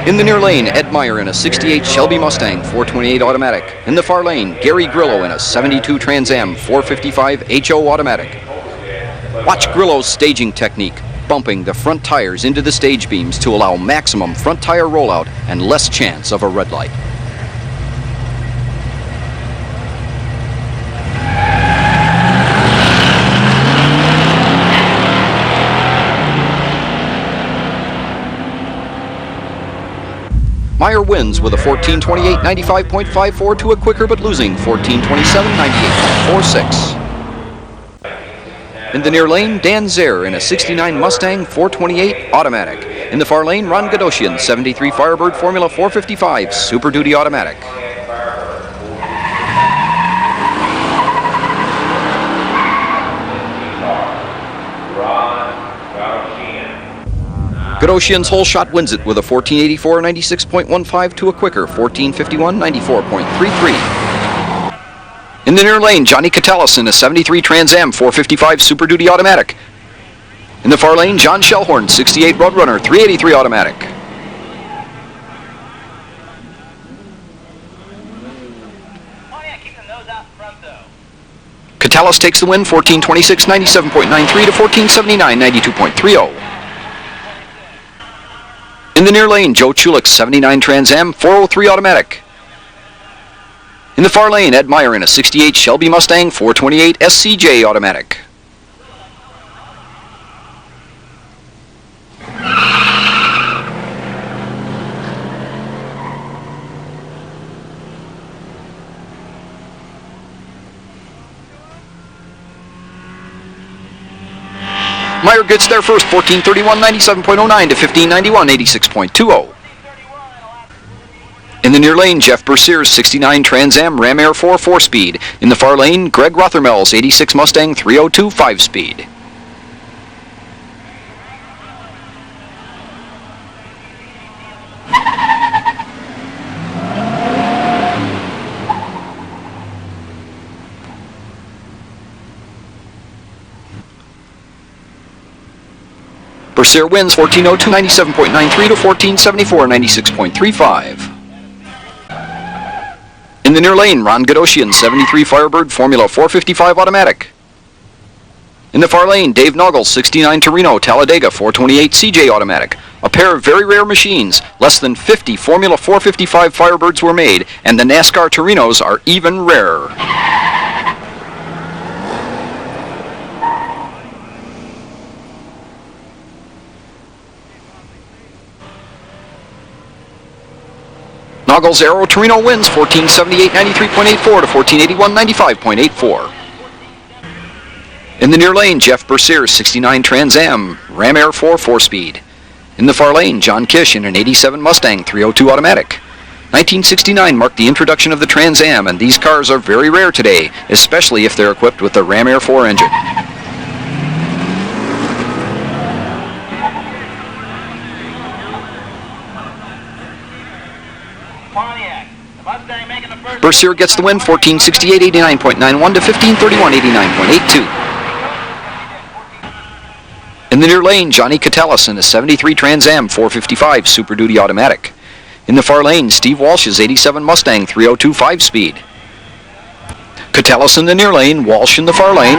In the near lane, Ed Meyer in a 68 Shelby Mustang 428 automatic. In the far lane, Gary Grillo in a 72 Trans Am 455 HO automatic. Watch Grillo's staging technique, bumping the front tires into the stage beams to allow maximum front tire rollout and less chance of a red light. Meyer wins with a 14:28 95.54 to a quicker but losing 14:27 98.46. In the near lane, Dan Zare in a 69 Mustang 428 automatic. In the far lane, Ron Gadoshian, 73 Firebird Formula 455 Super Duty automatic. Gadoshian's whole shot wins it with a 14:84 96.15 to a quicker 14:51 94.33. In the near lane, Johnny Catalis in a 73 Trans Am 455 Super Duty automatic. In the far lane, John Shellhorn, 68 Roadrunner 383 automatic. Catalis takes the win 14:26 97.93 to 14:79 92.30. In the near lane, Joe Chulik, 79 Trans Am 403 automatic. In the far lane, Ed Meyer in a 68 Shelby Mustang 428 SCJ automatic. Meyer gets there first, 14:31 97.09 to 15:91 86.20. In the near lane, Jeff Bercier's 69 Trans Am Ram Air 4 4-speed. In the far lane, Greg Rothermel's 86 Mustang 302 5-speed. Bercier wins 14:02 97.93 to 14:74 96.35. In the near lane, Ron Gadoshian, 73 Firebird Formula 455 automatic. In the far lane, Dave Noggle, 69 Torino Talladega 428 CJ automatic. A pair of very rare machines. Less than 50 Formula 455 Firebirds were made, and the NASCAR Torinos are even rarer. Noggles Aero Torino wins 14:78 93.84 to 14:81 95.84. In the near lane, Jeff Bercier, 69 Trans Am Ram Air 4 4-speed. In the far lane, John Kish in an 87 Mustang 302 automatic. 1969 marked the introduction of the Trans Am, and these cars are very rare today, especially if they're equipped with the Ram Air 4 engine. Bercier gets the win 14:68 89.91 to 15:31 89.82. In the near lane, Johnny Catalis in a 73 Trans Am 455 Super Duty automatic. In the far lane, Steve Walsh's 87 Mustang 302 5-speed. Catalis in the near lane, Walsh in the far lane.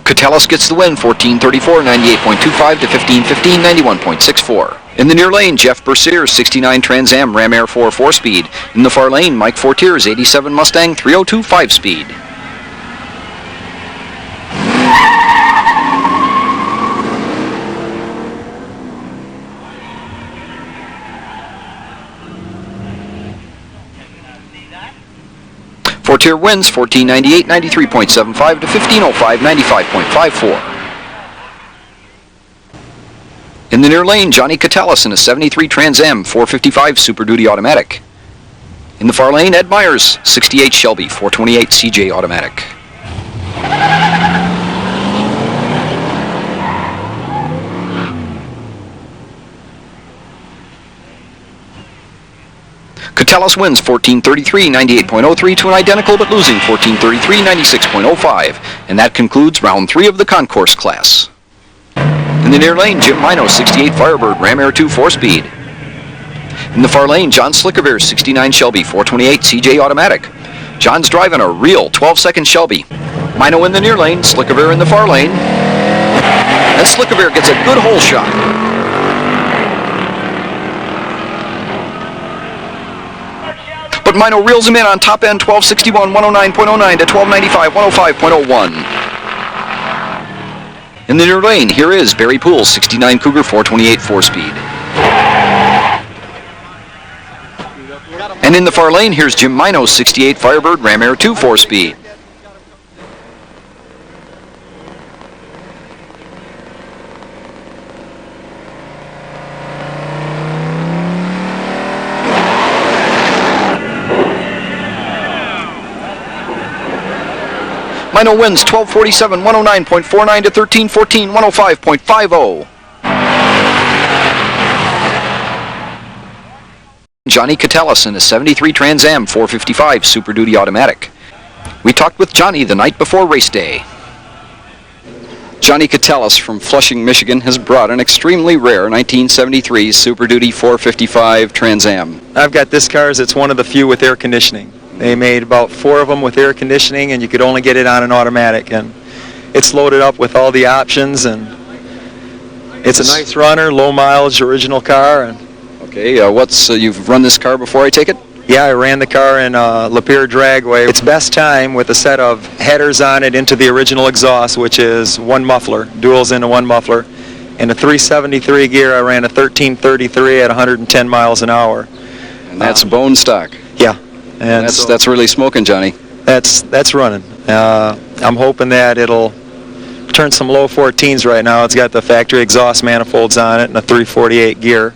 Catalis gets the win 14:34 98.25 to 15:15 91.64. In the near lane, Jeff Bercier's 69 Trans Am Ram Air 4 4-speed. In the far lane, Mike Fortier's 87 Mustang 302 5-speed. Fortier wins 14:98 93.75 to 15:05 95.54. In the near lane, Johnny Catalis in a 73 Trans Am 455 Super Duty automatic. In the far lane, Ed Myers, 68 Shelby 428 CJ automatic. Catellus wins 14:33, 98.03 to an identical but losing 14:33, 96.05. And that concludes round 3 of the concourse class. In the near lane, Jim Mino, 68 Firebird Ram Air 2 4-speed. In the far lane, John Slickabear, 69 Shelby 428 CJ Automatic. John's driving a real 12-second Shelby. Mino in the near lane, Slickabear in the far lane. And Slickabear gets a good hole shot. But Mino reels him in on top end 1261, 109.09 to 1295, 105.01. In the near lane, here is Barry Poole, 69 Cougar 428 4-speed. And in the far lane, here's Jim Mino, 68 Firebird Ram Air 2 4-speed. Mino wins 12:47, 109.49 to 13:14, 105.50. Johnny Catellus in a 73 Trans Am 455 Super Duty Automatic. We talked with Johnny the night before race day. Johnny Catellus from Flushing, Michigan has brought an extremely rare 1973 Super Duty 455 Trans Am. I've got this car as it's one of the few with air conditioning. They made about 4 of them with air conditioning, and you could only get it on an automatic. And it's loaded up with all the options, and it's a nice runner, low mileage, original car. And okay, you've run this car before, I take it? yeah, I ran the car in Lapeer Dragway. Its best time with a set of headers on it into the original exhaust, which is 1 muffler, duals into 1 muffler. In a 373 gear, I ran a 1333 at 110 miles an hour. And that's bone stock. Yeah. And that's really smoking, Johnny. That's running. I'm hoping that it'll turn some low 14s right now. It's got the factory exhaust manifolds on it and a 348 gear.